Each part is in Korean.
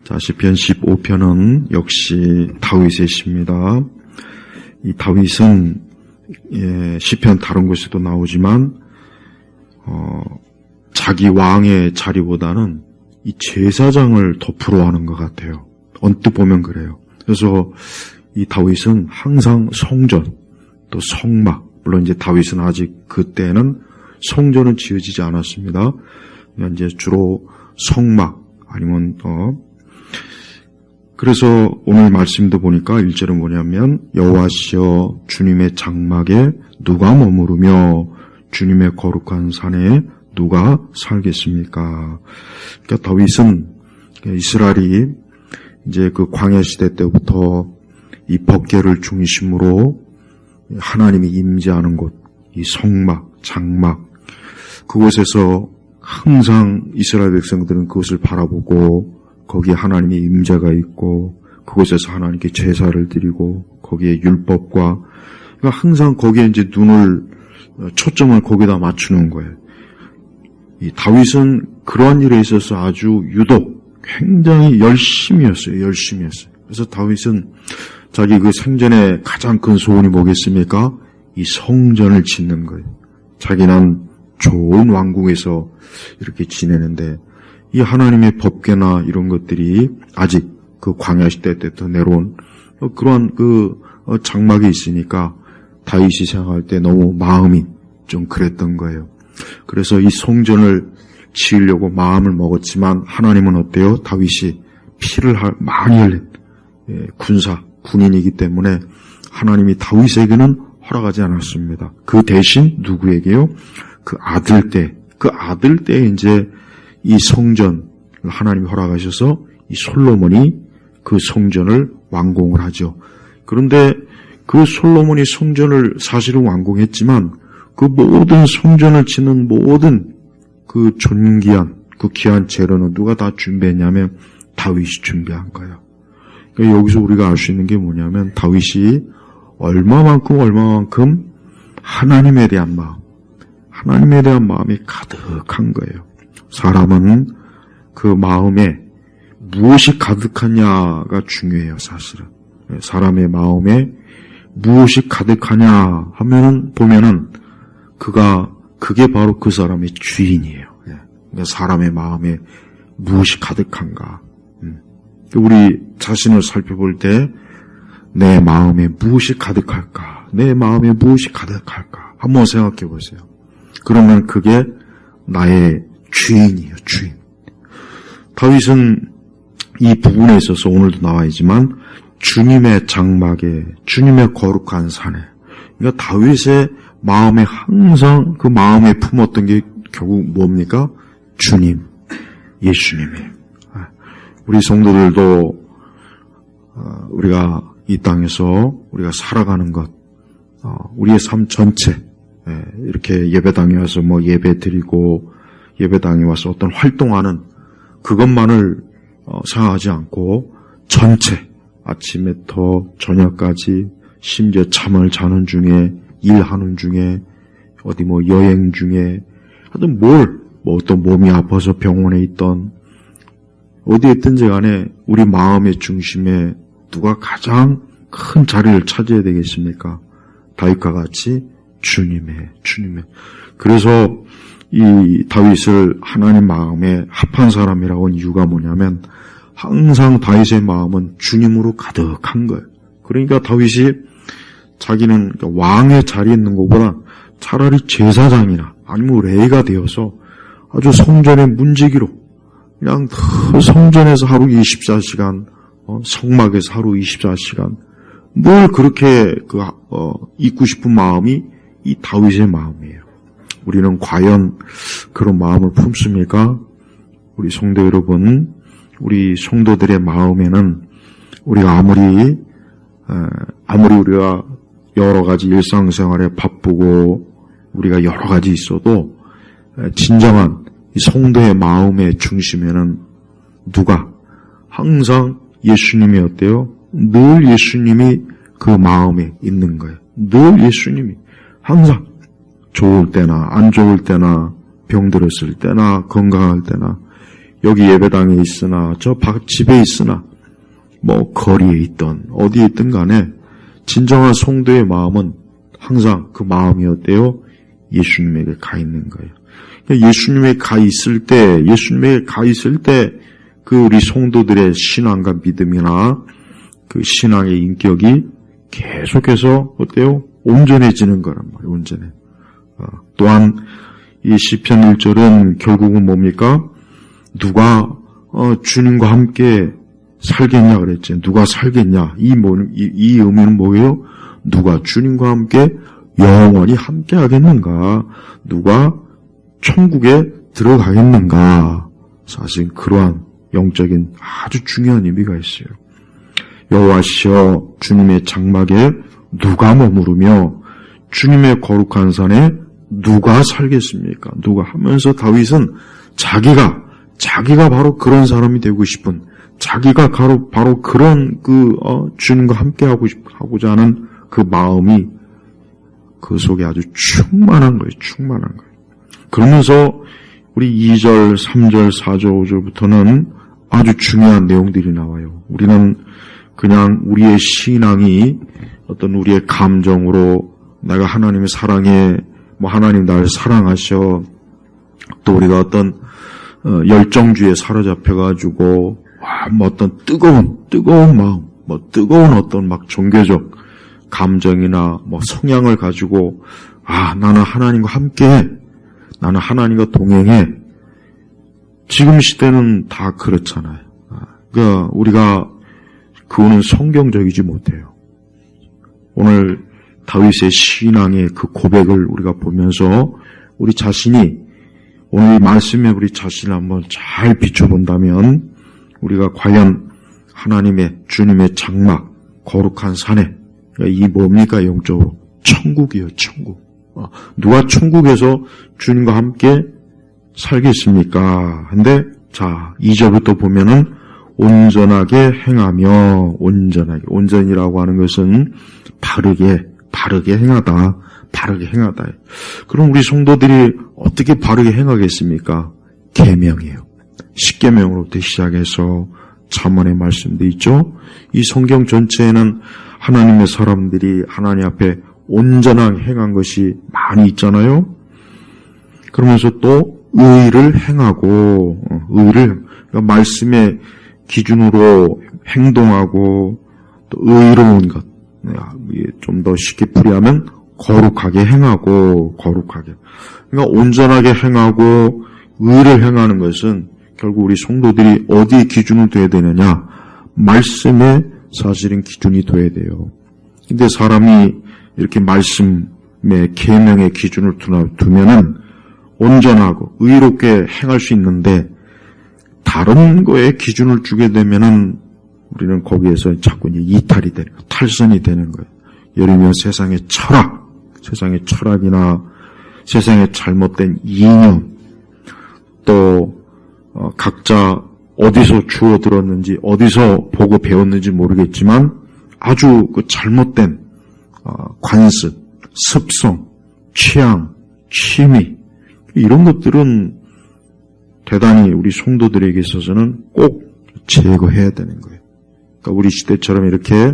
자, 시편 15편은 역시 다윗의 시입니다. 이 다윗은 시편 다른 곳에도 나오지만 자기 왕의 자리보다는 이 제사장을 더 부러워하는 것 같아요. 언뜻 보면 그래요. 그래서 이 다윗은 항상 성전, 또 성막, 물론 이제 다윗은 아직 그때는 성전은 지어지지 않았습니다. 이제 주로 성막 아니면 그래서 오늘 말씀도 보니까 1절은 뭐냐면 여호와시여 주님의 장막에 누가 머무르며 주님의 거룩한 산에 누가 살겠습니까? 그러니까 다윗은 이스라엘이 이제 그 광야 시대 때부터 이 법궤를 중심으로 하나님이 임재하는 곳, 이 성막, 장막, 그곳에서 항상 이스라엘 백성들은 그것을 바라보고 거기에 하나님의 임재가 있고 그곳에서 하나님께 제사를 드리고 거기에 율법과 그러니까 항상 거기에 이제 초점을 거기다 맞추는 거예요. 이 다윗은 그러한 일에 있어서 아주 유독 굉장히 열심이었어요. 그래서 다윗은 자기 그 생전에 가장 큰 소원이 뭐겠습니까? 이 성전을 짓는 거예요. 자기는 좋은 왕궁에서 이렇게 지내는데 이 하나님의 법궤나 이런 것들이 아직 그 광야 시대 때부터 내려온 그러한 그 장막이 있으니까 다윗이 생각할 때 너무 마음이 좀 그랬던 거예요. 그래서 이 성전을 지으려고 마음을 먹었지만 하나님은 어때요? 다윗이 피를 많이 흘린 군인이기 때문에 하나님이 다윗에게는 허락하지 않았습니다. 그 대신 누구에게요? 그 아들 때에 이제 이 성전을 하나님이 허락하셔서 이 솔로몬이 그 성전을 완공을 하죠. 그런데 그 솔로몬이 성전을 사실은 완공했지만 그 모든 성전을 짓는 모든 그 존귀한 그 귀한 재료는 누가 다 준비했냐면 다윗이 준비한 거예요. 그러니까 여기서 우리가 알 수 있는 게 뭐냐면 다윗이 얼마만큼 하나님에 대한 마음이 가득한 거예요. 사람은 그 마음에 무엇이 가득하냐가 중요해요, 사실은. 사람의 마음에 무엇이 가득하냐 보면은 그게 바로 그 사람의 주인이에요. 그러니까 사람의 마음에 무엇이 가득한가. 우리 자신을 살펴볼 때 내 마음에 무엇이 가득할까? 내 마음에 무엇이 가득할까? 한번 생각해 보세요. 그러면 그게 나의 주인이에요, 주인. 다윗은 이 부분에 있어서 오늘도 나와 있지만 주님의 장막에, 주님의 거룩한 산에. 그러니까 다윗의 마음에 항상 그 마음에 품었던 게 결국 뭡니까? 주님, 예수님이에요. 우리 성도들도 우리가 이 땅에서 우리가 살아가는 것, 우리의 삶 전체, 이렇게 예배당에 와서 예배 드리고 예배당에 와서 어떤 활동하는 그것만을 생각하지 않고 전체 아침부터 저녁까지 심지어 잠을 자는 중에 일하는 중에 어디 여행 중에 하여튼 또 몸이 아파서 병원에 있던 어디에 있든지 간에 우리 마음의 중심에 누가 가장 큰 자리를 차지해야 되겠습니까? 다윗과 같이 주님의. 그래서 이 다윗을 하나님 마음에 합한 사람이라고 한 이유가 뭐냐면 항상 다윗의 마음은 주님으로 가득한 거예요. 그러니까 다윗이 자기는 왕의 자리에 있는 것보다 차라리 제사장이나 아니면 레위가 되어서 아주 성전의 문지기로 그냥 성전에서 하루 24시간, 성막에서 하루 24시간 뭘 그렇게 잊고 싶은 마음이 이 다윗의 마음이에요. 우리는 과연 그런 마음을 품습니까? 우리 성도 여러분, 우리 성도들의 마음에는 우리가 아무리 우리가 여러 가지 일상생활에 바쁘고 우리가 여러 가지 있어도 진정한 이 성도의 마음의 중심에는 누가 항상 예수님이 어때요? 늘 예수님이 그 마음에 있는 거예요. 늘 예수님이 항상 좋을 때나 안 좋을 때나 병들었을 때나 건강할 때나 여기 예배당에 있으나 저 집에 있으나 뭐 거리에 있던 어디에 있든 간에 진정한 성도의 마음은 항상 그 마음이 어때요? 예수님에게 가 있는 거예요. 예수님에게 가 있을 때 그 우리 성도들의 신앙과 믿음이나 그 신앙의 인격이 계속해서 어때요? 온전해지는 거란 말이에요. 온전해. 또한 이 시편 1절은 결국은 뭡니까? 누가 주님과 함께 살겠냐 그랬죠. 누가 살겠냐. 이 의미는 뭐예요? 누가 주님과 함께 영원히 함께 하겠는가? 누가 천국에 들어가겠는가? 사실 그러한 영적인 아주 중요한 의미가 있어요. 여호와시여 주님의 장막에 누가 머무르며 주님의 거룩한 산에 누가 살겠습니까? 누가 하면서 다윗은 자기가 바로 그런 사람이 되고 싶은, 자기가 바로 그런 주님과 함께 하고자 하는 그 마음이 그 속에 아주 충만한 거예요. 충만한 거예요. 그러면서 우리 2절, 3절, 4절, 5절부터는 아주 중요한 내용들이 나와요. 우리는 그냥 우리의 신앙이 어떤 우리의 감정으로 내가 하나님의 사랑에 하나님 나를 사랑하셔, 또 우리가 어떤 열정주의에 사로잡혀가지고 어떤 뜨거운 마음, 뜨거운 어떤 종교적 감정이나 성향을 가지고 나는 하나님과 함께해, 나는 하나님과 동행해. 지금 시대는 다 그렇잖아요. 그러니까 우리가 그거는 성경적이지 못해요. 오늘 다윗의 신앙의 그 고백을 우리가 보면서 우리 자신이 오늘 말씀에 우리 자신을 한번 잘 비춰본다면 우리가 과연 하나님의 주님의 장막 거룩한 산에 이 뭡니까? 영적으로 천국이요, 천국. 누가 천국에서 주님과 함께 살겠습니까? 근데 자 2절부터 보면은 온전하게 행하며, 온전이라고 하는 것은 바르게 행하다. 그럼 우리 성도들이 어떻게 바르게 행하겠습니까? 계명이에요. 십계명으로부터 시작해서 잠언의 말씀도 있죠. 이 성경 전체에는 하나님의 사람들이 하나님 앞에 온전하게 행한 것이 많이 있잖아요. 그러면서 또 의를 행하고, 그러니까 말씀의 기준으로 행동하고, 또 의로운 것, 좀 더 쉽게 풀이하면 거룩하게 행하고, 그러니까 온전하게 행하고 의를 행하는 것은 결국 우리 성도들이 어디에 기준을 둬야 되느냐? 말씀에 사실은 기준이 둬야 돼요. 근데 사람이 이렇게 말씀의 계명의 기준을 두면은 온전하고 의롭게 행할 수 있는데 다른 거에 기준을 주게 되면은 우리는 거기에서 자꾸 이탈이 되는 거예요. 탈선이 되는 거예요. 예를 들면 세상의 철학이나 세상의 잘못된 이념, 또 각자 어디서 주워 들었는지 어디서 보고 배웠는지 모르겠지만 아주 그 잘못된 관습, 습성, 취향, 취미 이런 것들은 대단히 우리 성도들에게 있어서는 꼭 제거해야 되는 거예요. 그러니까 우리 시대처럼 이렇게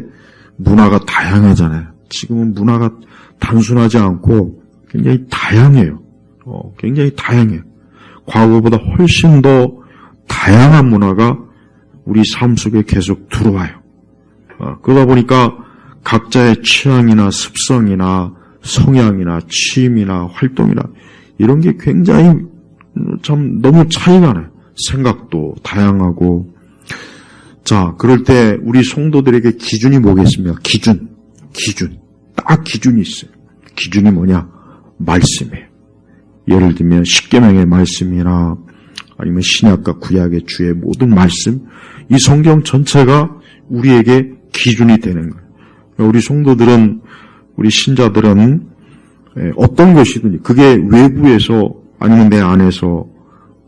문화가 다양하잖아요. 지금은 문화가 단순하지 않고 굉장히 다양해요. 굉장히 다양해요. 과거보다 훨씬 더 다양한 문화가 우리 삶 속에 계속 들어와요. 그러다 보니까 각자의 취향이나 습성이나 성향이나 취미나 활동이나 이런 게 굉장히 참 너무 차이가 나요. 생각도 다양하고. 자, 그럴 때 우리 성도들에게 기준이 뭐겠습니까? 기준. 딱 기준이 있어요. 기준이 뭐냐? 말씀이에요. 예를 들면 십계명의 말씀이나 아니면 신약과 구약의 주의 모든 말씀, 이 성경 전체가 우리에게 기준이 되는 거예요. 우리 성도들은, 우리 신자들은 어떤 것이든지 그게 외부에서 아니면 내 안에서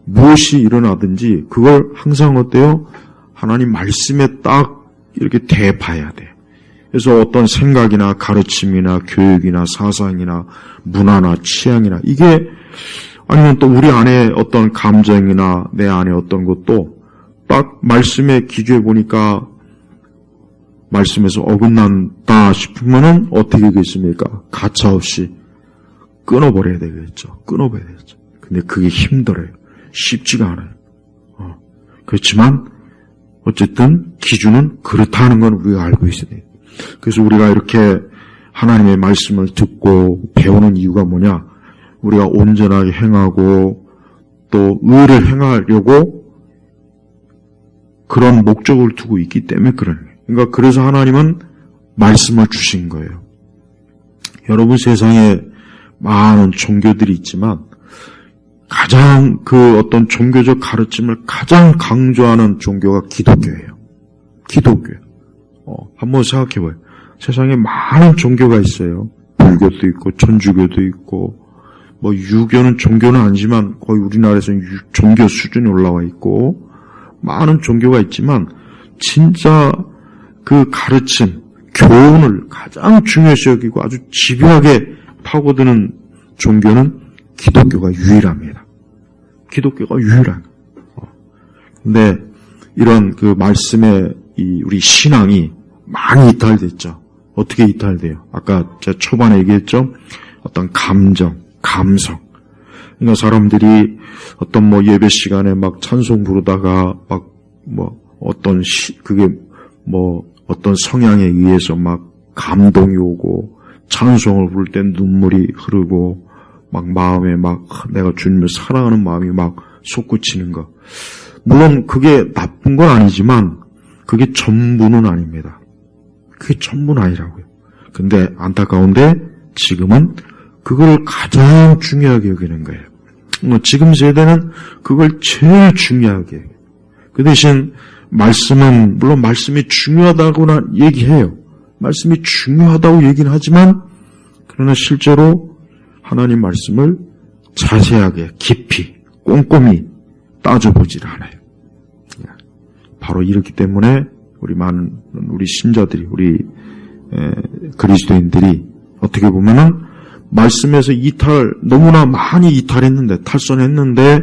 무엇이 일어나든지 그걸 항상 어때요? 하나님 말씀에 딱 이렇게 대봐야 돼요. 그래서 어떤 생각이나 가르침이나 교육이나 사상이나 문화나 취향이나 이게 아니면 또 우리 안에 어떤 감정이나 내 안에 어떤 것도 딱 말씀에 기초해 보니까 말씀에서 어긋난다 싶으면은 어떻게 되겠습니까? 가차없이 끊어버려야 되겠죠. 끊어버려야 되겠죠. 근데 그게 힘들어요. 쉽지가 않아요. 그렇지만 어쨌든 기준은 그렇다는 건 우리가 알고 있어야 돼요. 그래서 우리가 이렇게 하나님의 말씀을 듣고 배우는 이유가 뭐냐? 우리가 온전하게 행하고 또 의를 행하려고 그런 목적을 두고 있기 때문에 그런 거예요. 그러니까 그래서 하나님은 말씀을 주신 거예요. 여러분, 세상에 많은 종교들이 있지만 가장 그 어떤 종교적 가르침을 가장 강조하는 종교가 기독교예요. 기독교예요. 한번 생각해봐요. 세상에 많은 종교가 있어요. 불교도 있고 천주교도 있고 뭐 유교는 종교는 아니지만 거의 우리나라에서는 종교 수준이 올라와 있고 많은 종교가 있지만 진짜 그 가르침, 교훈을 가장 중요시 여기고 아주 집요하게 파고드는 종교는 기독교가 유일합니다. 기독교가 유일한. 근데 이런 그 말씀의 우리 신앙이 많이 이탈됐죠. 어떻게 이탈돼요? 아까 제가 초반에 얘기했죠. 어떤 감정, 감성. 그러니까 사람들이 어떤 뭐 예배 시간에 막 찬송 부르다가 막 뭐 어떤 그게 뭐 어떤 성향에 의해서 막 감동이 오고 찬송을 부를 때 눈물이 흐르고 막 마음에 막 내가 주님을 사랑하는 마음이 막 솟구치는 거. 물론 그게 나쁜 건 아니지만 그게 전부는 아닙니다. 그게 전부는 아니라고요. 근데 안타까운데 지금은 그걸 가장 중요하게 여기는 거예요. 지금 세대는 그걸 제일 중요하게 해요. 그 대신 말씀은 물론 말씀이 중요하다고나 얘기해요. 말씀이 중요하다고 얘기는 하지만 그러나 실제로 하나님 말씀을 자세하게 깊이 꼼꼼히 따져보질 않아요. 바로 이렇기 때문에 우리 신자들이 우리 그리스도인들이 어떻게 보면은 말씀에서 너무나 많이 이탈했는데 탈선했는데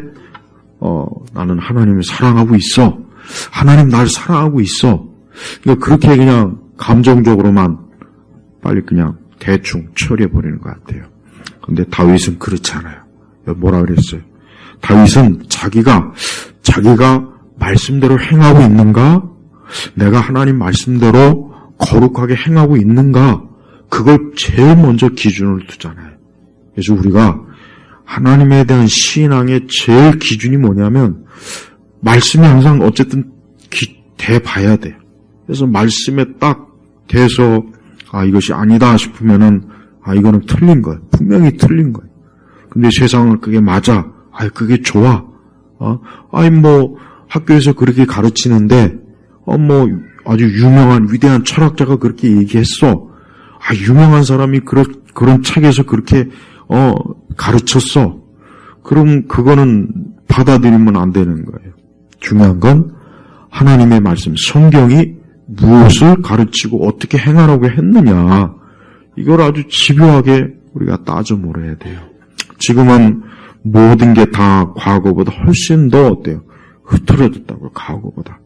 나는 하나님을 사랑하고 있어. 하나님 날 사랑하고 있어. 그러니까 그렇게 그냥 감정적으로만 빨리 그냥 대충 처리해버리는 것 같아요. 근데 다윗은 그렇지 않아요. 뭐라 그랬어요? 다윗은 자기가 말씀대로 행하고 있는가? 내가 하나님 말씀대로 거룩하게 행하고 있는가? 그걸 제일 먼저 기준으로 두잖아요. 그래서 우리가 하나님에 대한 신앙의 제일 기준이 뭐냐면 말씀이 항상 어쨌든 대봐야 돼요. 그래서 말씀에 딱 대서 이것이 아니다 싶으면은 이거는 틀린 거예요. 분명히 틀린 거예요. 근데 세상은 그게 맞아. 그게 좋아. 뭐 학교에서 그렇게 가르치는데 뭐 아주 유명한 위대한 철학자가 그렇게 얘기했어. 유명한 사람이 그런 책에서 그렇게 가르쳤어. 그럼 그거는 받아들이면 안 되는 거예요. 중요한 건 하나님의 말씀, 성경이 무엇을 가르치고 어떻게 행하라고 했느냐. 이걸 아주 집요하게 우리가 따져 물어야 돼요. 지금은 모든 게 다 과거보다 훨씬 더 어때요? 흐트러졌다고요. 과거보다.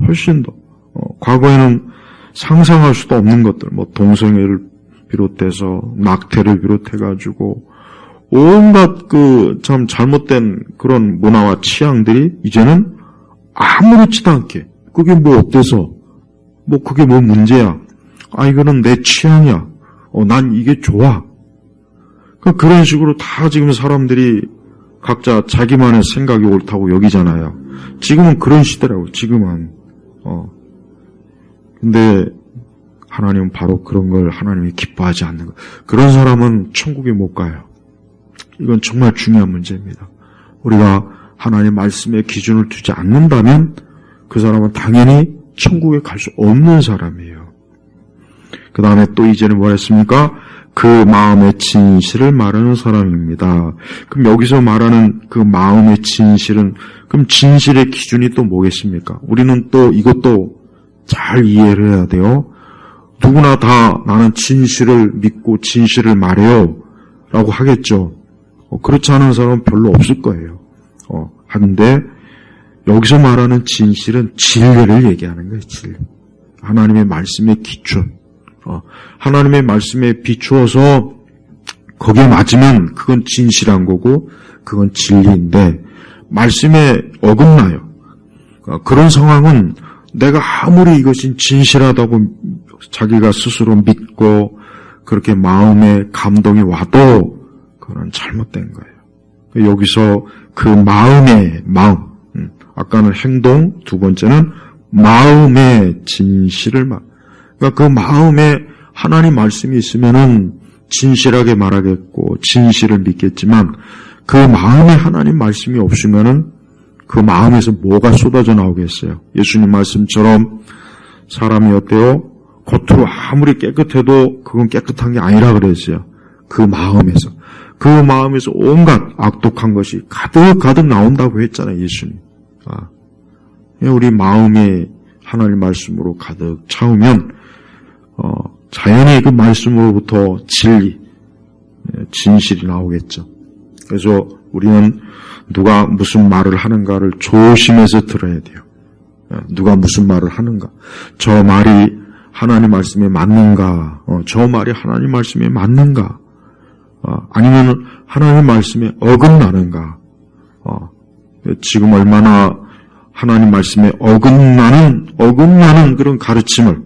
훨씬 더. 과거에는 상상할 수도 없는 것들, 뭐 동성애를 비롯해서 낙태를 비롯해가지고 온갖 참 잘못된 그런 문화와 취향들이 이제는 아무렇지도 않게 그게 뭐 어때서 뭐 그게 뭐 문제야. 이거는 내 취향이야. 난 이게 좋아. 그런 식으로 다 지금 사람들이 각자 자기만의 생각이 옳다고 여기잖아요. 지금은 그런 시대라고, 지금은. 근데 하나님은 바로 그런 걸 하나님이 기뻐하지 않는 것. 그런 사람은 천국에 못 가요. 이건 정말 중요한 문제입니다. 우리가 하나님 말씀에 기준을 두지 않는다면 그 사람은 당연히 천국에 갈 수 없는 사람이에요. 그 다음에 또 이제는 뭐 했습니까? 그 마음의 진실을 말하는 사람입니다. 그럼 여기서 말하는 그 마음의 진실은, 그럼 진실의 기준이 또 뭐겠습니까? 우리는 또 이것도 잘 이해를 해야 돼요. 누구나 다 나는 진실을 믿고 진실을 말해요 라고 하겠죠. 그렇지 않은 사람은 별로 없을 거예요. 하는데 여기서 말하는 진실은 진리를 얘기하는 거예요. 진리. 하나님의 말씀에 기초. 하나님의 말씀에 비추어서 거기에 맞으면 그건 진실한 거고 그건 진리인데 말씀에 어긋나요. 그런 상황은 내가 아무리 이것이 진실하다고 자기가 스스로 믿고 그렇게 마음에 감동이 와도 그건 잘못된 거예요. 여기서 그 마음의 마음, 아까는 행동, 두 번째는 마음의 진실을 그러니까 그 마음에 하나님 말씀이 있으면은 진실하게 말하겠고 진실을 믿겠지만 그 마음에 하나님 말씀이 없으면은 그 마음에서 뭐가 쏟아져 나오겠어요? 예수님 말씀처럼 사람이 어때요? 겉으로 아무리 깨끗해도 그건 깨끗한 게 아니라 그랬어요. 그 마음에서 온갖 악독한 것이 가득 나온다고 했잖아요, 예수님. 우리 마음이 하나님 말씀으로 가득 차오면 자연히 그 말씀으로부터 진실이 나오겠죠. 그래서 우리는 누가 무슨 말을 하는가를 조심해서 들어야 돼요. 누가 무슨 말을 하는가, 저 말이 하나님 말씀에 맞는가, 저 말이 하나님 말씀에 맞는가, 아니면 하나님 말씀에 어긋나는가. 지금 얼마나 하나님 말씀에 어긋나는 그런 가르침을,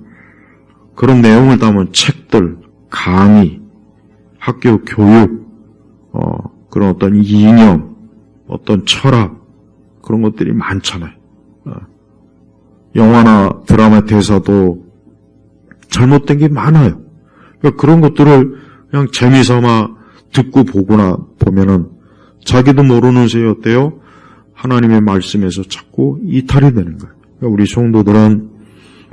그런 내용을 담은 책들, 강의, 학교 교육, 그런 어떤 이념, 어떤 철학, 그런 것들이 많잖아요. 영화나 드라마 대사도 잘못된 게 많아요. 그러니까 그런 것들을 그냥 재미삼아 듣고 보거나 보면은 자기도 모르는 새에 어때요? 하나님의 말씀에서 자꾸 이탈이 되는 거예요. 그러니까 우리 성도들은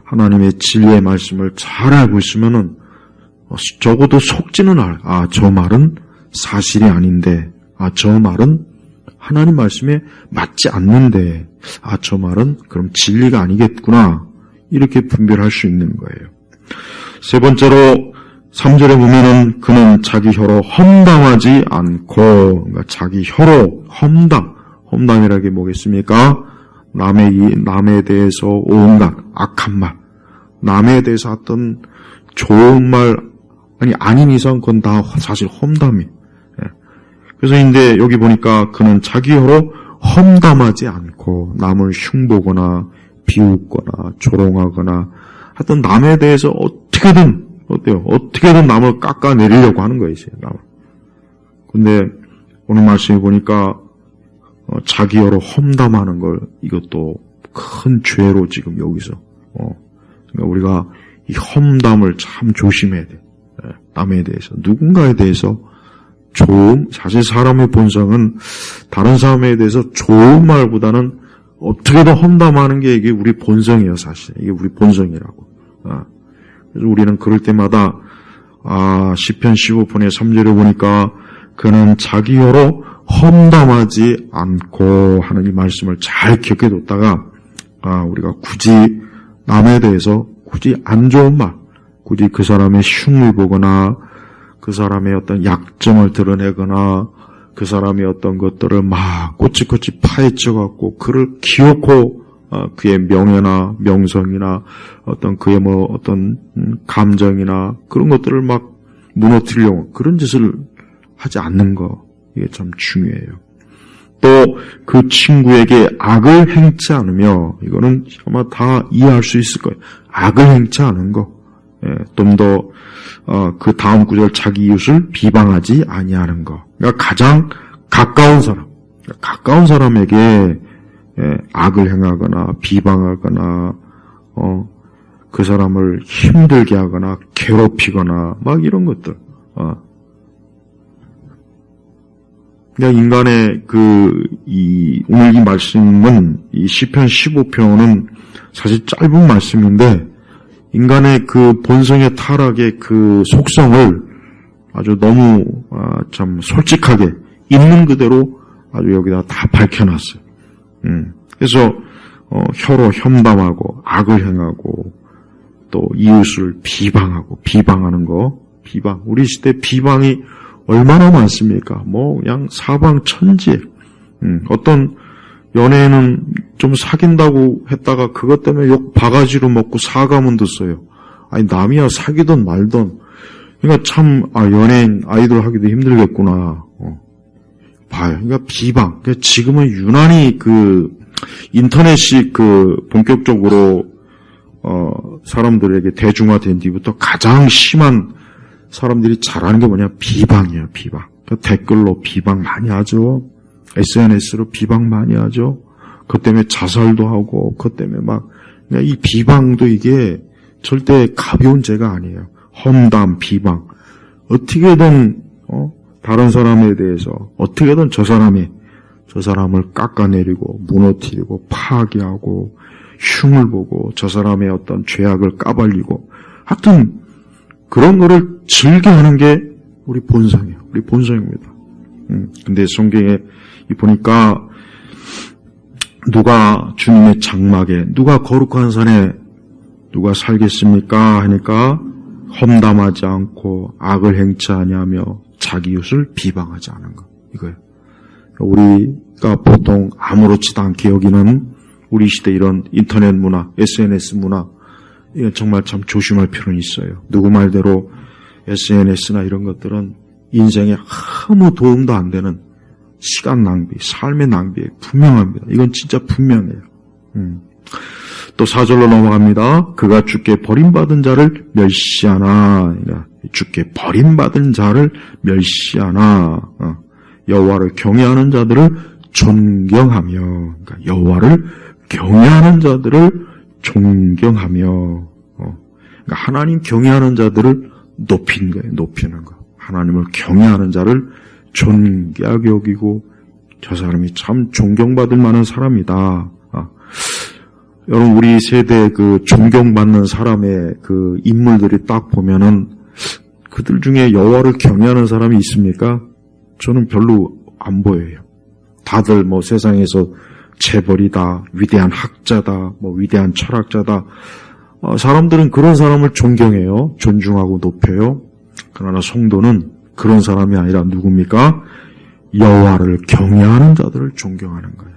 하나님의 진리의 말씀을 잘 알고 있으면은 적어도 속지는 알아요. 저 말은 사실이 아닌데, 저 말은 하나님 말씀에 맞지 않는데, 저 말은 그럼 진리가 아니겠구나, 이렇게 분별할 수 있는 거예요. 세 번째로 3절에 보면은 그는 자기 혀로 험담하지 않고, 그러니까 자기 혀로 험담이라는 게 뭐겠습니까? 남에 대해서 온갖 악한 말, 남에 대해서 어떤 좋은 말, 아닌 이상 그건 다 사실 험담이에요. 그래서 근데 여기 보니까 그는 자기 혀로 험담하지 않고 남을 흉보거나 비웃거나 조롱하거나 하여튼 남에 대해서 어떻게든 남을 깎아내리려고 하는 거예요. 근데 오늘 말씀에 보니까 자기 혀로 험담하는 걸, 이것도 큰 죄로 지금 여기서 그러니까 우리가 이 험담을 참 조심해야 돼. 남에 대해서, 누군가에 대해서 사실 사람의 본성은 다른 사람에 대해서 좋은 말보다는 어떻게든 험담하는 게 이게 우리 본성이에요, 사실. 이게 우리 본성이라고. 그래서 우리는 그럴 때마다, 시편 15편의 3절에 보니까 그는 자기 혀로 험담하지 않고 하는 이 말씀을 잘 기억해 뒀다가, 우리가 굳이 남에 대해서 굳이 안 좋은 말, 굳이 그 사람의 흉을 보거나 그 사람의 어떤 약점을 드러내거나 그 사람의 어떤 것들을 막 꼬치꼬치 파헤쳐갖고 그를 기어코 그의 명예나 명성이나 어떤 그의 어떤 감정이나 그런 것들을 막 무너뜨리려고 그런 짓을 하지 않는 거, 이게 참 중요해요. 또 그 친구에게 악을 행치 않으며, 이거는 아마 다 이해할 수 있을 거예요. 악을 행치 않은 거. 좀 더 그 다음 구절, 자기 이웃을 비방하지 아니하는 거. 그러니까 가장 가까운 사람에게 악을 행하거나 비방하거나 그 사람을 힘들게 하거나 괴롭히거나 막 이런 것들. 그러니까 인간의 오늘 이 말씀은, 이 시편 15편은 사실 짧은 말씀인데 인간의 그 본성의 타락의 그 속성을 아주 너무 참 솔직하게 있는 그대로 아주 여기다 다 밝혀놨어요. 그래서 혀로 험담하고 악을 행하고 또 이웃을 비방하는 거, 우리 시대 비방이 얼마나 많습니까? 그냥 사방천지에. 어떤 연예인은 좀 사귄다고 했다가 그것 때문에 욕 바가지로 먹고 사과문도 써요. 아니, 남이야 사귀든 말든. 그러니까 참, 연예인, 아이돌 하기도 힘들겠구나. 봐요. 그러니까 비방. 그러니까 지금은 유난히 인터넷이 본격적으로, 사람들에게 대중화된 뒤부터 가장 심한 사람들이 잘하는 게 뭐냐? 비방이에요, 비방. 그러니까 댓글로 비방 많이 하죠. SNS로 비방 많이 하죠. 그것 때문에 자살도 하고, 그것 때문에 그러니까 이 비방도 이게 절대 가벼운 죄가 아니에요. 험담, 비방. 어떻게든, 다른 사람에 대해서, 어떻게든 저 사람을 깎아내리고, 무너뜨리고, 파괴하고, 흉을 보고, 저 사람의 어떤 죄악을 까발리고, 하여튼, 그런 거를 즐겨하는 게 우리 본성이에요. 우리 본성입니다. 근데 성경에 보니까, 누가 주님의 장막에, 누가 거룩한 산에 누가 살겠습니까? 하니까 험담하지 않고 악을 행치 아니하며 자기 이웃을 비방하지 않은 것. 이거예요. 우리가 보통 아무렇지도 않게 여기는 우리 시대 이런 인터넷 문화, SNS 문화, 이건 정말 참 조심할 필요는 있어요. 누구 말대로 SNS나 이런 것들은 인생에 아무 도움도 안 되는 시간 낭비, 삶의 낭비에 분명합니다. 이건 진짜 분명해요. 또 4절로 넘어갑니다. 그가 주께 버림받은 자를 멸시하나, 주께 버림받은 자를 멸시하나, 여호와를 경외하는 자들을 존경하며, 그러니까 여호와를 경외하는 자들을 존경하며, 그러니까 하나님 경외하는 자들을 높이는 거예요. 높이는 거. 하나님을 경외하는 자를 존귀하게 여기고, 저 사람이 참 존경받을 만한 사람이다. 여러분, 우리 세대 존경받는 사람의 인물들이 딱 보면은 그들 중에 여호와를 경외하는 사람이 있습니까? 저는 별로 안 보여요. 다들 세상에서 재벌이다, 위대한 학자다, 위대한 철학자다. 사람들은 그런 사람을 존경해요. 존중하고 높여요. 그러나 성도는 그런 사람이 아니라 누굽니까? 여호와를 경외하는 자들을 존경하는 거예요.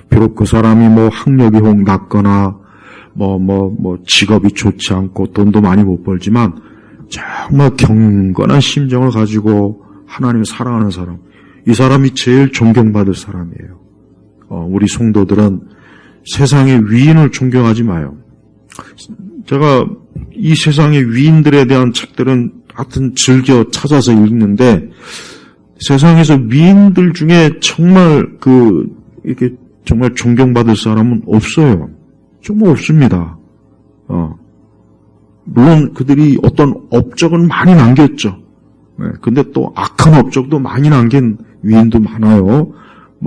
비록 그 사람이 학력이 혹 낮거나 직업이 좋지 않고 돈도 많이 못 벌지만 정말 경건한 심정을 가지고 하나님을 사랑하는 사람, 이 사람이 제일 존경받을 사람이에요. 우리 성도들은 세상의 위인을 존경하지 마요. 제가 이 세상의 위인들에 대한 책들은 하여튼 즐겨 찾아서 읽는데, 세상에서 위인들 중에 정말 이렇게 정말 존경받을 사람은 없어요. 정말 없습니다. 물론 그들이 어떤 업적은 많이 남겼죠. 근데 또 악한 업적도 많이 남긴 위인도 많아요.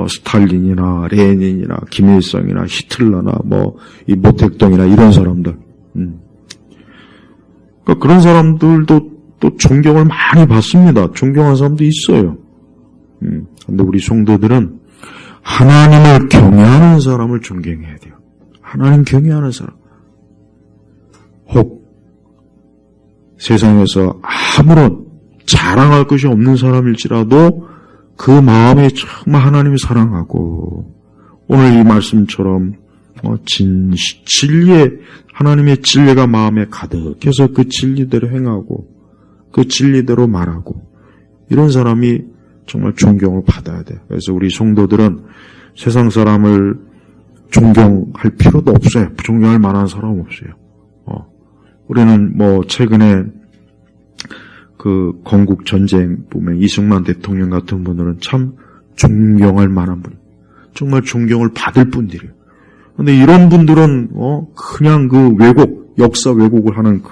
스탈린이나 레닌이나 김일성이나 히틀러나 이 모택동이나 이런 사람들. 그러니까 그런 사람들도 또 존경을 많이 받습니다. 존경하는 사람도 있어요. 근데 우리 성도들은 하나님을 경외하는 사람을 존경해야 돼요. 하나님 경외하는 사람. 혹 세상에서 아무런 자랑할 것이 없는 사람일지라도 그 마음에 정말 하나님을 사랑하고, 오늘 이 말씀처럼 진리에 하나님의 진리가 마음에 가득해서 그 진리대로 행하고 그 진리대로 말하고, 이런 사람이 정말 존경을 받아야 돼요. 그래서 우리 성도들은 세상 사람을 존경할 필요도 없어요. 존경할 만한 사람 없어요. 우리는 최근에 건국 전쟁 보면 이승만 대통령 같은 분들은 참 존경할 만한 분, 정말 존경을 받을 분들이에요. 근데 이런 분들은 그냥 역사 왜곡을 하는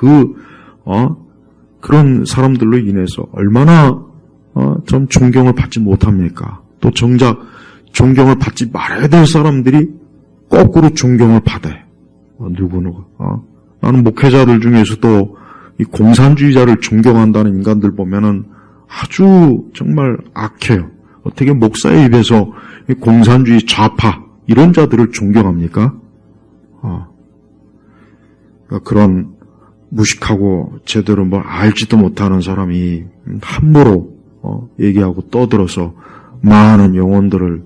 그런 사람들로 인해서 얼마나 좀 존경을 받지 못합니까? 또 정작 존경을 받지 말아야 될 사람들이 거꾸로 존경을 받아요. 누구. 나는 목회자들 중에서도 이 공산주의자를 존경한다는 인간들 보면은 아주 정말 악해요. 어떻게 목사의 입에서 이 공산주의 좌파 이런 자들을 존경합니까? 그런 무식하고 제대로 알지도 못하는 사람이 함부로 얘기하고 떠들어서 많은 영혼들을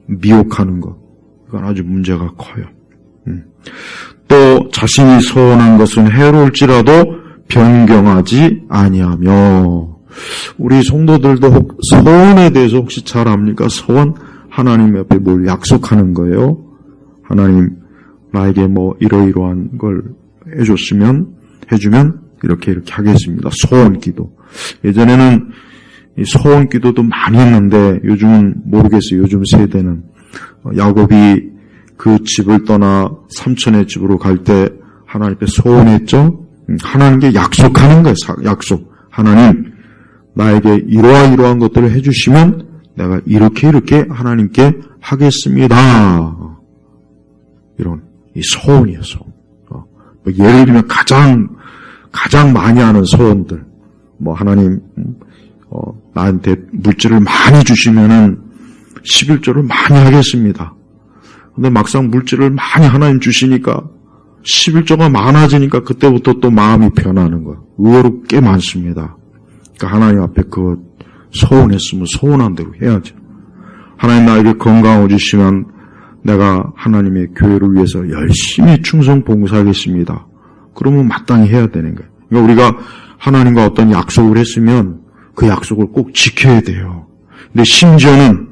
미혹하는 것, 이건 아주 문제가 커요. 또 자신이 소원한 것은 해로울지라도 변경하지 아니하며, 우리 성도들도 소원에 대해서 혹시 잘 압니까? 소원, 하나님 옆에 뭘 약속하는 거예요. 하나님 나에게 뭐 이러이러한 걸 해주면 이렇게 하겠습니다. 소원 기도. 예전에는 이 소원 기도도 많이 했는데 요즘은 모르겠어요. 요즘 세대는 야곱이 그 집을 떠나 삼촌의 집으로 갈 때 하나님 앞에 소원했죠. 하나님께 약속하는 거예요. 약속. 하나님 나에게 이러한 것들을 해주시면 내가 이렇게 하나님께 하겠습니다. 이런 이 소원이에요. 소원. 예를 들면 가장 많이 하는 소원들, 뭐 하나님 나한테 물질을 많이 주시면은 11조를 많이 하겠습니다. 근데 막상 물질을 많이 하나님 주시니까 11조가 많아지니까 그때부터 또 마음이 변하는 거예요. 의외로 꽤 많습니다. 그러니까 하나님 앞에 그 소원했으면 소원한 대로 해야죠. 하나님 나에게 건강을 주시면 내가 하나님의 교회를 위해서 열심히 충성 봉사하겠습니다. 그러면 마땅히 해야 되는 거예요. 그러니까 우리가 하나님과 어떤 약속을 했으면 그 약속을 꼭 지켜야 돼요. 근데 심지어는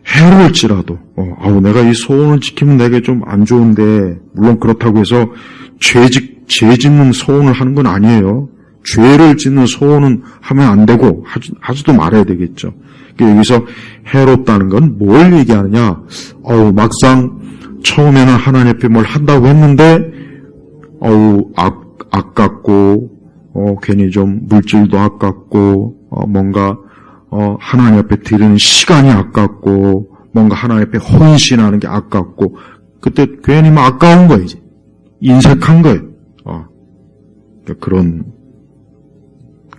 해로울지라도 내가 이 소원을 지키면 내게 좀 안 좋은데, 물론 그렇다고 해서 죄 짓는 소원을 하는 건 아니에요. 죄를 짓는 소원은 하면 안 되고 하지도 말아야 되겠죠. 여기서 해롭다는 건 뭘 얘기하느냐? 막상 처음에는 하나님 앞에 뭘 한다고 했는데 아깝고 괜히 좀 물질도 아깝고 뭔가 하나님 앞에 드리는 시간이 아깝고 뭔가 하나님 앞에 헌신하는 게 아깝고, 그때 괜히 막 아까운 거예요. 이제 인색한 거예요.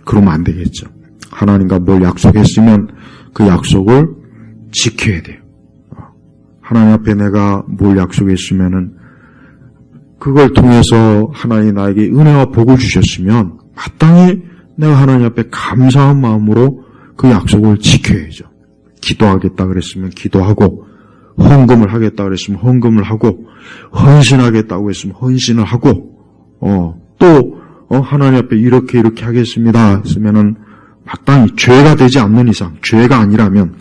그러면 안 되겠죠. 하나님과 뭘 약속했으면 그 약속을 지켜야 돼요. 하나님 앞에 내가 뭘 약속했으면은 그걸 통해서 하나님이 나에게 은혜와 복을 주셨으면 마땅히 내가 하나님 앞에 감사한 마음으로 그 약속을 지켜야죠. 기도하겠다 그랬으면 기도하고, 헌금을 하겠다 그랬으면 헌금을 하고, 헌신하겠다고 했으면 헌신을 하고, 또 하나님 앞에 이렇게 하겠습니다 했으면은 마땅히 죄가 되지 않는 이상, 죄가 아니라면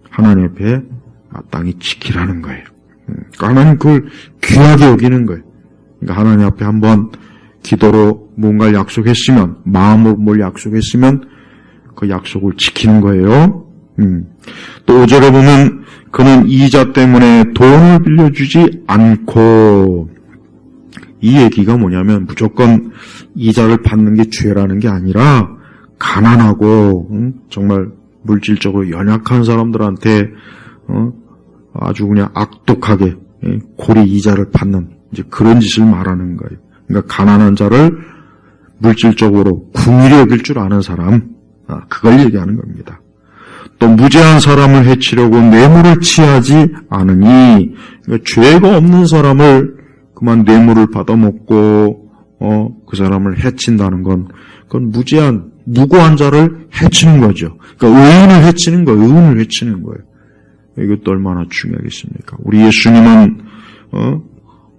하나님 앞에 마땅히 지키라는 거예요. 그러니까 하나님 그걸 귀하게 여기는 거예요. 그러니까 하나님 앞에 한번 기도로 뭔가를 약속했으면, 마음으로 뭘 약속했으면 그 약속을 지키는 거예요. 또 5절에 보면 그는 이자 때문에 돈을 빌려주지 않고, 이 얘기가 뭐냐면 무조건 이자를 받는 게 죄라는 게 아니라 가난하고 정말 물질적으로 연약한 사람들한테 아주 그냥 악독하게 고리 이자를 받는 이제 그런 짓을 말하는 거예요. 그러니까 가난한 자를 물질적으로 궁일히 여길 줄 아는 사람, 그걸 얘기하는 겁니다. 또 무죄한 사람을 해치려고 뇌물을 취하지 않으니, 그러니까 죄가 없는 사람을 그만 뇌물을 받아먹고 그 사람을 해친다는 건 그건 무고한 자를 해치는 거죠. 그러니까 의인을 해치는 거예요. 의인을 해치는 거예요. 이것도 얼마나 중요하겠습니까? 우리 예수님은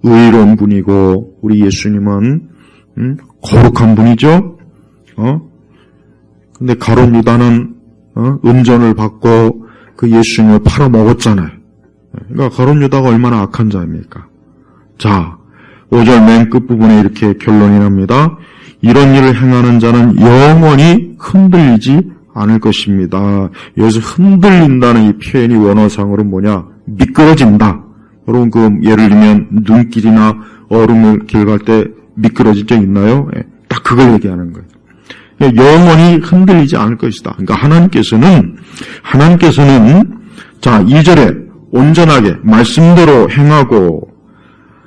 의로운 분이고 우리 예수님은 거룩한 분이죠. 근데 가룟 유다는 음전을 받고 그 예수님을 팔아먹었잖아요. 그러니까 가룟 유다가 얼마나 악한 자입니까? 자, 5절 맨 끝부분에 이렇게 결론이 납니다. 이런 일을 행하는 자는 영원히 흔들리지 않을 것입니다. 여기서 흔들린다는 이 표현이 원어상으로 뭐냐? 미끄러진다. 여러분 예를 들면 눈길이나 얼음을 길 갈 때 미끄러질 적 있나요? 딱 그걸 얘기하는 거예요. 영원히 흔들리지 않을 것이다. 그러니까 하나님께서는 자 2절에 온전하게 말씀대로 행하고,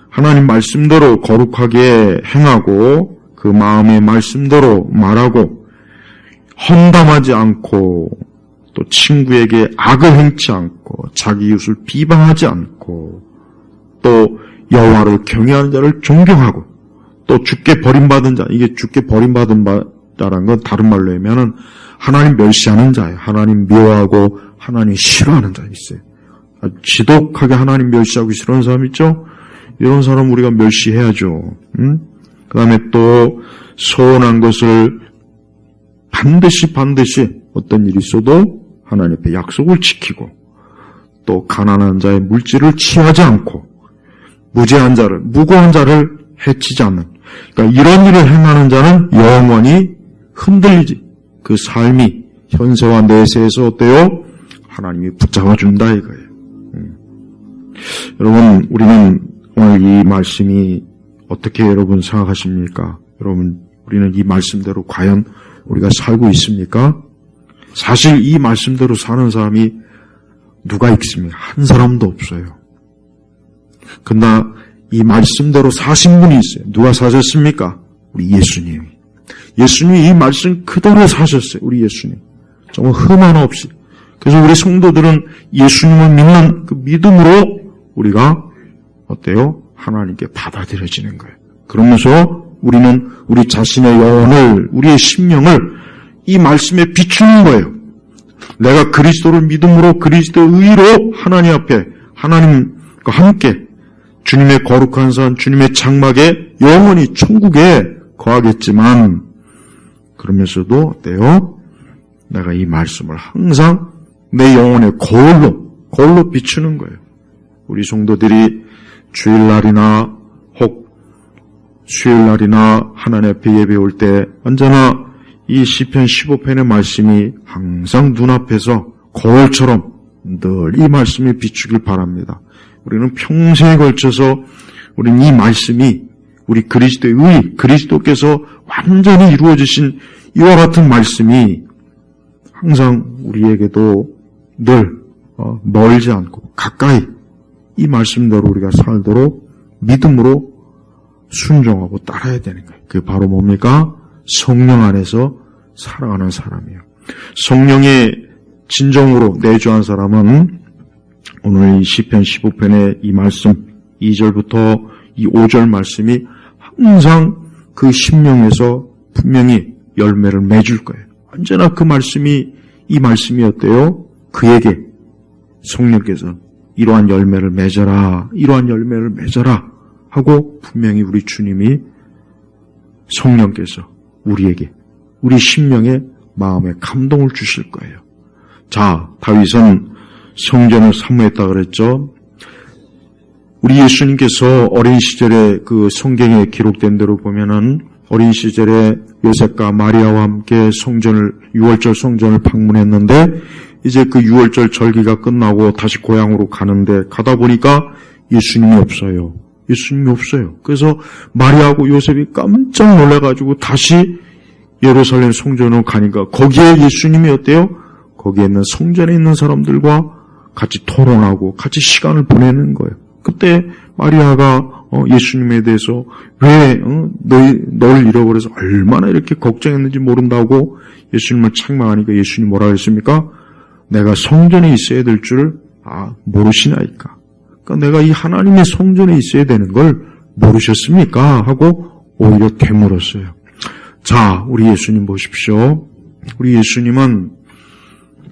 하나님 말씀대로 거룩하게 행하고 그 마음의 말씀대로 말하고, 험담하지 않고 또 친구에게 악을 행치 않고 자기 이웃을 비방하지 않고, 또 여호와를 경외하는 자를 존경하고, 또 주께 버림받은 자, 이게 주께 버림받은 자라는 건 다른 말로 하면은 하나님 멸시하는 자예요. 하나님 미워하고 하나님 싫어하는 자 있어요. 지독하게 하나님 멸시하고 싫어하는 사람 있죠? 이런 사람 우리가 멸시해야죠. 그 다음에 또 소원한 것을 반드시 어떤 일이 있어도 하나님 앞에 약속을 지키고, 또 가난한 자의 물질을 취하지 않고, 무죄한 자를, 무고한 자를 해치지 않는, 그러니까 이런 일을 행하는 자는 영원히 흔들리지. 그 삶이 현세와 내세에서 어때요? 하나님이 붙잡아준다 이거예요. 여러분, 우리는 오늘 이 말씀이 어떻게 여러분 생각하십니까? 여러분, 우리는 이 말씀대로 과연 우리가 살고 있습니까? 사실 이 말씀대로 사는 사람이 누가 있습니까? 한 사람도 없어요. 그러나 이 말씀대로 사신 분이 있어요. 누가 사셨습니까? 우리 예수님. 예수님이 이 말씀 그대로 사셨어요. 우리 예수님. 정말 흠 하나 없이. 그래서 우리 성도들은 예수님을 믿는 그 믿음으로 우리가 어때요? 하나님께 받아들여지는 거예요. 그러면서 우리는 우리 자신의 영혼을, 우리의 심령을 이 말씀에 비추는 거예요. 내가 그리스도를 믿음으로 그리스도의 의로 하나님 앞에 하나님과 함께 주님의 거룩한 산, 주님의 장막에 영원히 천국에 거하겠지만, 그러면서도 어때요? 내가 이 말씀을 항상 내 영혼의 거울로 비추는 거예요. 우리 성도들이 주일날이나 혹 수요일날이나 하나님 앞에 예배 올 때 언제나 이 시편 15편의 말씀이 항상 눈앞에서 거울처럼 늘 이 말씀이 비추길 바랍니다. 우리는 평생에 걸쳐서 우리는 이 말씀이 우리 그리스도의 의, 그리스도께서 완전히 이루어지신 이와 같은 말씀이 항상 우리에게도 늘 멀지 않고 가까이 이 말씀대로 우리가 살도록 믿음으로 순종하고 따라야 되는 거예요. 그게 바로 뭡니까? 성령 안에서 살아가는 사람이에요. 성령의 진정으로 내주한 사람은 오늘 이 시편 15편의 이 말씀 2절부터 이 5절 말씀이 항상 그 심령에서 분명히 열매를 맺을 거예요. 언제나 그 말씀이 이 말씀이 어때요? 그에게 성령께서 이러한 열매를 맺어라, 이러한 열매를 맺어라 하고 분명히 우리 주님이 성령께서 우리에게 우리 심령에 마음에 감동을 주실 거예요. 자, 다윗은 성전을 사모했다 그랬죠. 우리 예수님께서 어린 시절에 그 성경에 기록된 대로 보면은 어린 시절에 요셉과 마리아와 함께 성전을 6월절 성전을 방문했는데 이제 그 6월절 절기가 끝나고 다시 고향으로 가는데 가다 보니까 예수님이 없어요. 예수님이 없어요. 그래서 마리아하고 요셉이 깜짝 놀라가지고 다시 예루살렘 성전으로 가니까 거기에 예수님이 어때요? 거기에 있는 성전에 있는 사람들과 같이 토론하고 같이 시간을 보내는 거예요. 그때 마리아가 예수님에 대해서 왜 널 잃어버려서 얼마나 이렇게 걱정했는지 모른다고 예수님을 책망하니까 예수님이 뭐라 했습니까? 내가 성전에 있어야 될 줄 모르시나이까? 그러니까 내가 이 하나님의 성전에 있어야 되는 걸 모르셨습니까? 하고 오히려 되물었어요. 자, 우리 예수님 보십시오. 우리 예수님은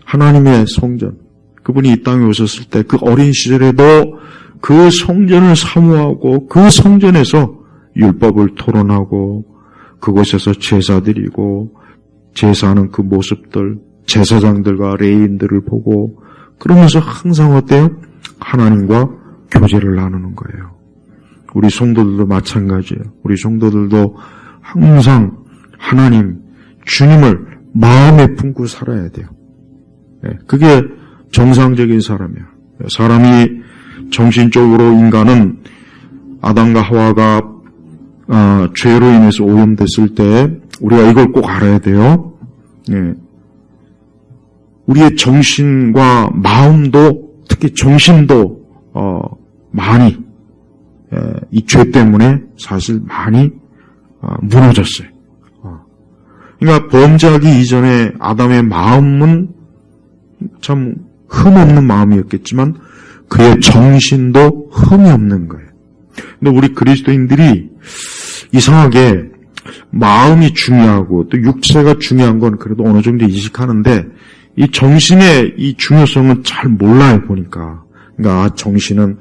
하나님의 성전, 그분이 이 땅에 오셨을 때 그 어린 시절에도 그 성전을 사모하고 그 성전에서 율법을 토론하고 그곳에서 제사 드리고 제사하는 그 모습들, 제사장들과 레위인들을 보고 그러면서 항상 어때요? 하나님과 교제를 나누는 거예요. 우리 성도들도 마찬가지예요. 우리 성도들도 항상 하나님, 주님을 마음에 품고 살아야 돼요. 그게 정상적인 사람이에요. 사람이 정신적으로 인간은 아담과 하와가 죄로 인해서 오염됐을 때 우리가 이걸 꼭 알아야 돼요. 우리의 정신과 마음도 특히 정신도 많이 이 죄 때문에 사실 많이 무너졌어요. 그러니까 범죄하기 이전에 아담의 마음은 참 흠없는 마음이었겠지만 그의 정신도 흠이 없는 거예요. 근데 우리 그리스도인들이 이상하게 마음이 중요하고 또 육체가 중요한 건 그래도 어느 정도 인식하는데 이 정신의 이 중요성은 잘 몰라요, 보니까. 그러니까 정신은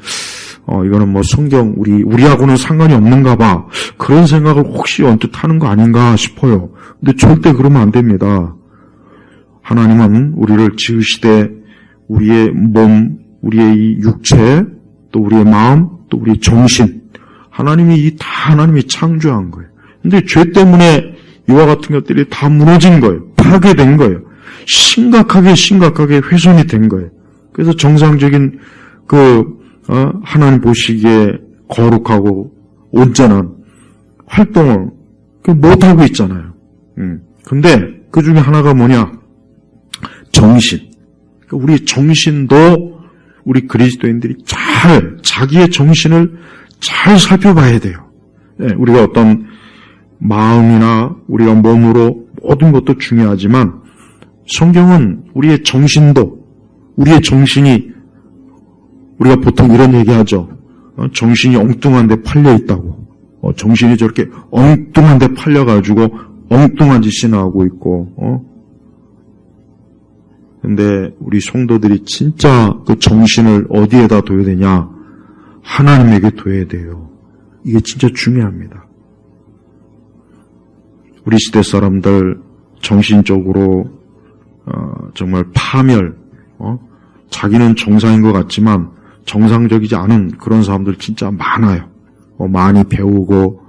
이거는 뭐 성경 우리하고는 상관이 없는가 봐. 그런 생각을 혹시 언뜻 하는 거 아닌가 싶어요. 근데 절대 그러면 안 됩니다. 하나님은 우리를 지으시되 우리의 몸, 우리의 이 육체, 또 우리의 마음, 또 우리의 정신, 하나님이 다 하나님이 창조한 거예요. 근데 죄 때문에 이와 같은 것들이 다 무너진 거예요. 파괴된 거예요. 심각하게 훼손이 된 거예요. 그래서 정상적인 하나님 보시기에 거룩하고 온전한 활동을 못하고 있잖아요. 근데 그 중에 하나가 뭐냐? 정신. 우리 정신도 우리 그리스도인들이 자기의 정신을 잘 살펴봐야 돼요. 우리가 어떤 마음이나 우리가 몸으로 모든 것도 중요하지만 성경은 우리의 정신도, 우리의 정신이, 우리가 보통 이런 얘기하죠. 정신이 엉뚱한 데 팔려 있다고. 정신이 저렇게 엉뚱한 데 팔려가지고 엉뚱한 짓이나 하고 있고, 근데 우리 성도들이 진짜 그 정신을 어디에다 둬야 되냐? 하나님에게 둬야 돼요. 이게 진짜 중요합니다. 우리 시대 사람들 정신적으로 정말 파멸, 자기는 정상인 것 같지만 정상적이지 않은 그런 사람들 진짜 많아요. 많이 배우고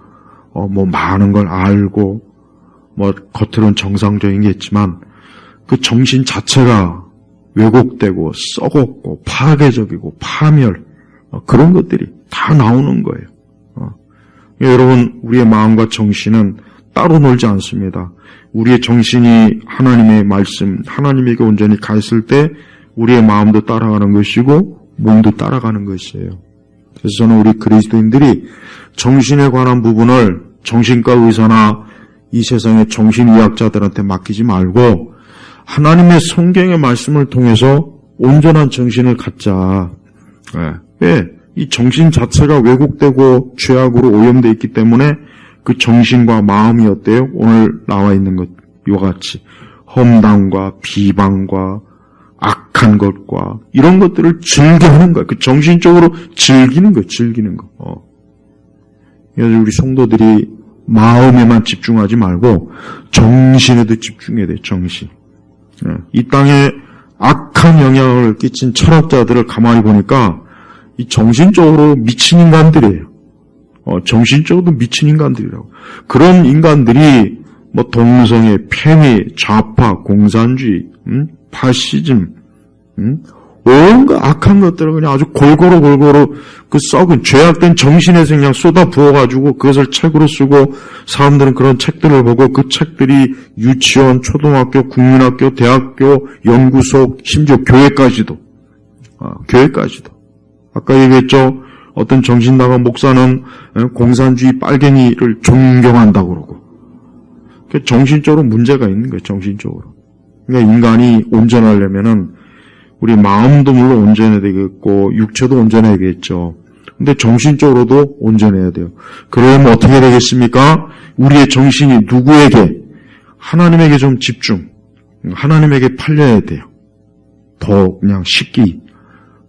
뭐 많은 걸 알고 뭐 겉으로는 정상적인 게 있지만 그 정신 자체가 왜곡되고 썩었고 파괴적이고 파멸, 그런 것들이 다 나오는 거예요. 여러분, 우리의 마음과 정신은 따로 놀지 않습니다. 우리의 정신이 하나님의 말씀, 하나님에게 온전히 가 있을 때 우리의 마음도 따라가는 것이고 몸도 따라가는 것이에요. 그래서 저는 우리 그리스도인들이 정신에 관한 부분을 정신과 의사나 이 세상의 정신의학자들한테 맡기지 말고 하나님의 성경의 말씀을 통해서 온전한 정신을 갖자. 왜? 이 정신 자체가 왜곡되고 죄악으로 오염되어 있기 때문에 그 정신과 마음이 어때요? 오늘 나와 있는 것 이와 같이 험담과 비방과 악한 것과 이런 것들을 즐겨하는 거야. 그 정신적으로 즐기는 거야. 즐기는 거. 그래서 우리 성도들이 마음에만 집중하지 말고 정신에도 집중해야 돼. 정신. 이 땅에 악한 영향을 끼친 철학자들을 가만히 보니까 이 정신적으로 미친 인간들이에요. 정신적으로도 미친 인간들이라고. 그런 인간들이 뭐 동성애, 폐미, 좌파, 공산주의, 파시즘, 온갖 악한 것들을 그냥 아주 골고루 그 썩은 죄악된 정신에서 그냥 쏟아 부어가지고 그것을 책으로 쓰고 사람들은 그런 책들을 보고 그 책들이 유치원, 초등학교, 국민학교, 대학교, 연구소, 심지어 교회까지도. 아까 얘기했죠. 어떤 정신 나간 목사는 공산주의 빨갱이를 존경한다고 그러고. 정신적으로 문제가 있는 거예요, 정신적으로. 그러니까 인간이 온전하려면은 우리 마음도 물론 온전해야 되겠고 육체도 온전해야 되겠죠. 근데 정신적으로도 온전해야 돼요. 그러면 어떻게 되겠습니까? 우리의 정신이 누구에게? 하나님에게 좀 집중. 하나님에게 팔려야 돼요. 더 그냥 쉽게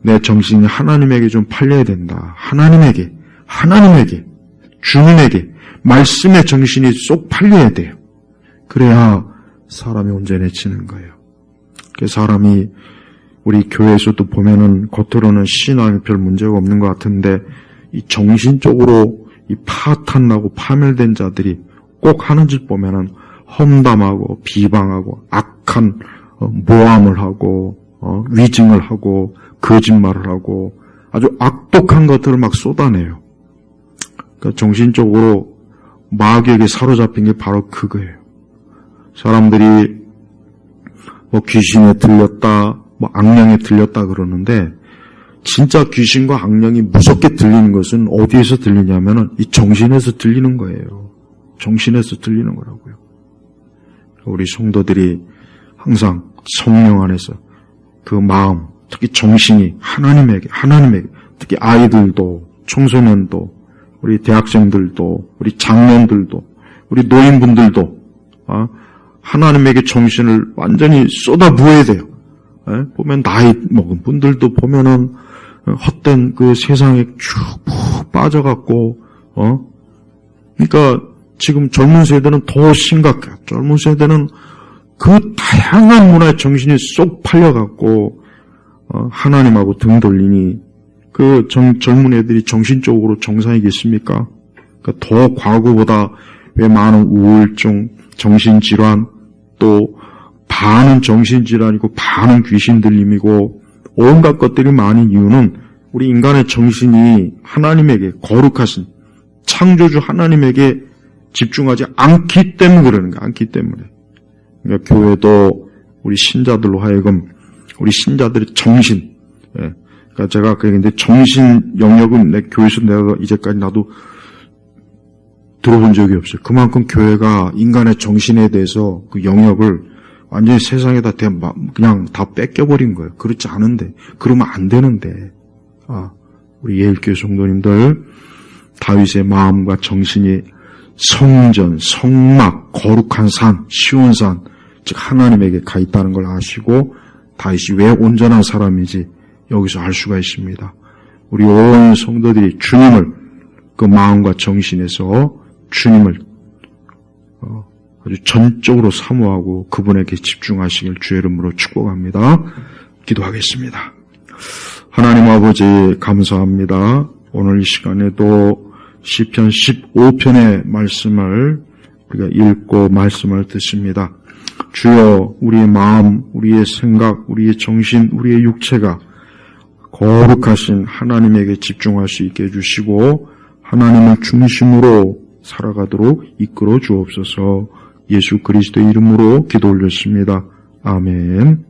내 정신이 하나님에게 좀 팔려야 된다. 하나님에게, 주님에게 말씀의 정신이 쏙 팔려야 돼요. 그래야 사람이 온전해지는 거예요. 그 사람이 우리 교회에서도 보면은 겉으로는 신앙이 별 문제가 없는 것 같은데 이 정신적으로 이 파탄나고 파멸된 자들이 꼭 하는 짓 보면은 험담하고 비방하고 악한 모함을 하고 위증을 하고 거짓말을 하고 아주 악독한 것들을 막 쏟아내요. 그러니까 정신적으로 마귀에게 사로잡힌 게 바로 그거예요. 사람들이 뭐 귀신에 들렸다, 뭐 악령에 들렸다 그러는데 진짜 귀신과 악령이 무섭게 들리는 것은 어디에서 들리냐면은 이 정신에서 들리는 거예요. 정신에서 들리는 거라고요. 우리 성도들이 항상 성령 안에서 그 마음, 특히 정신이 하나님에게, 특히 아이들도, 청소년도, 우리 대학생들도, 우리 장년들도, 우리 노인분들도 하나님에게 정신을 완전히 쏟아부어야 돼요. 보면 나이 먹은 분들도 보면은 헛된 그 세상에 쭉 푹 빠져갖고 그러니까 지금 젊은 세대는 더 심각해요. 젊은 세대는 그 다양한 문화의 정신이 쏙 팔려갖고 하나님하고 등 돌리니 그 젊은 애들이 정신적으로 정상이겠습니까? 그러니까 더 과거보다 왜 많은 우울증, 정신질환, 또 반은 정신질환이고 반은 귀신 들림이고 온갖 것들이 많은 이유는 우리 인간의 정신이 하나님에게 거룩하신 창조주 하나님에게 집중하지 않기 때문에 그러는 거예요. 않기 때문에. 그러니까 교회도 우리 신자들로 하여금 우리 신자들의 정신, 그러니까 제가 그랬는데 정신 영역은 내 교회에서 내가 이제까지 나도 들어본 적이 없어요. 그만큼 교회가 인간의 정신에 대해서 그 영역을 완전히 세상에다 그냥 다 뺏겨버린 거예요. 그렇지 않은데, 그러면 안 되는데, 우리 예일교회 성도님들, 다윗의 마음과 정신이 성전, 성막, 거룩한 산, 시온산, 즉 하나님에게 가 있다는 걸 아시고 다윗이 왜 온전한 사람인지 여기서 알 수가 있습니다. 우리 온 성도들이 주님을 그 마음과 정신에서 주님을 아주 전적으로 사모하고 그분에게 집중하시길 주의 이름으로 축복합니다. 기도하겠습니다. 하나님 아버지 감사합니다. 오늘 이 시간에도 시편 15편의 말씀을 우리가 읽고 말씀을 듣습니다. 주여 우리의 마음, 우리의 생각, 우리의 정신, 우리의 육체가 거룩하신 하나님에게 집중할 수 있게 해주시고 하나님을 중심으로 살아가도록 이끌어 주옵소서. 예수 그리스도의 이름으로 기도 올렸습니다. 아멘.